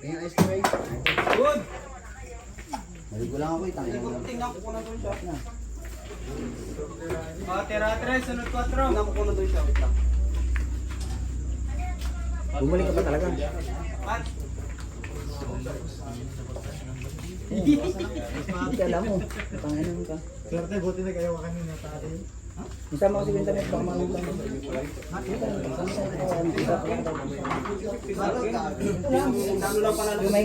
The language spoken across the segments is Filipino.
Tingnan ice cream. Good! Maligo lang ako eh. Tangin mo lang. Tingnan ko na doon siya. Na. Tira 3, sunod 4. Tingnan ko na doon siya. Wait lang. Bumalik ka pa talaga. At, Hindi alam mo. Pangalan ka. Swerte, buti na kayo kanina tali. Isama ko sa internet. Baka manong lang. ano lang pala. Lumay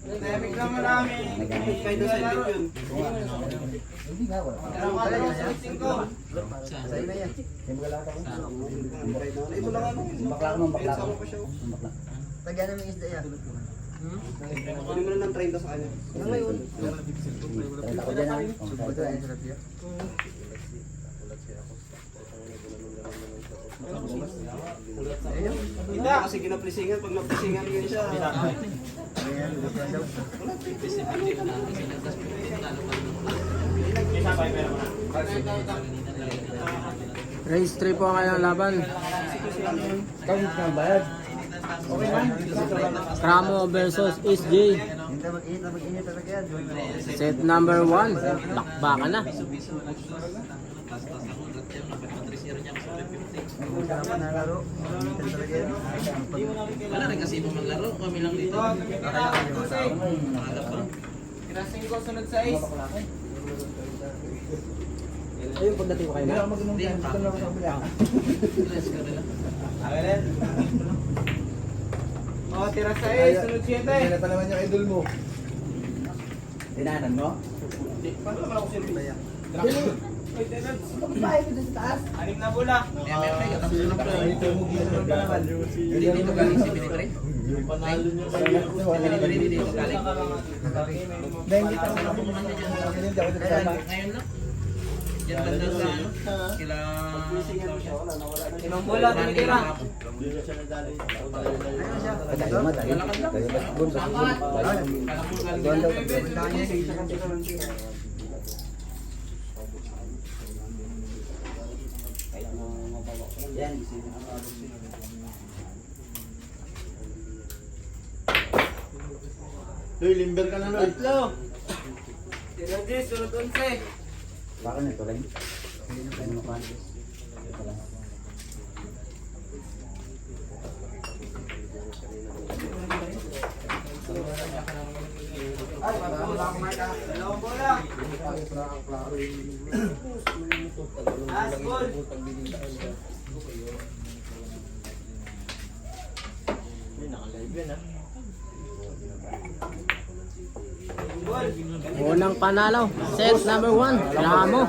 Nayamig naman namin. Kahit na sa ibig yun. Hindi nga wala. Pero mga ko sa 5. Sa ina yan. Yung wala ka. Ito lang ano. Bakla ko ng bakla ko. Sama pa siya. Bakla. Tagyan namin isda yan. Kunin mo na ng 30 sa kanya. Ano ngayon? Ako dyan ah. Ito ay sarap yan. Hindi kasi ginaplisingan. Pag naplisingan yun siya. Race 3 po ang kailang laban. Kawit na bayad. Kramo versus SJ. Mag-init talaga yan. Set number 1. Bakbakan na. Ang naman na laro. Initan talaga yan. Wala rin kasi ibang maglaro, kami lang dito. Kirasing ko sunod sa 6. Ayun, pagdating ko kayo na. Mag-inom tayo. Dito lang ako sa kabila. Tira sa 6, sunod 7. Kaya pa naman yung idol mo. Dinanan mo? Paano naman ako silbi? Wait, Tenants. Bakit ko dyan sa taas? 6 na bola. Ito mo ginagawa pa naman. Hindi dito galing si Binipre. Panalo nyo Binipre dito galing. Dahil hindi pa naman ako pumunta dyan. Hindi ako kasama. Ngayon lang. Diyan banda sa ano, sila... Ilang bola, tinitira. Tayo ma, tayo. Tayo basketball, basketball. Doon daw. Yan. Hoy, limber ka na nun. Tatlo. Tira 10, sunod 11. Baka na ito rin. Ano mo pa? Ito lang. Ay, dalawang bola. Last ball. Unang panalo. Set number 1. Kramo.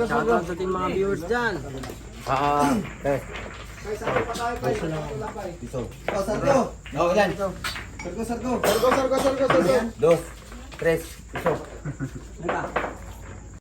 Shoutout sa ating mga viewers dyan. Sargo! Oh, ilan? Sargo. Dos, tres, iso. Ano ba?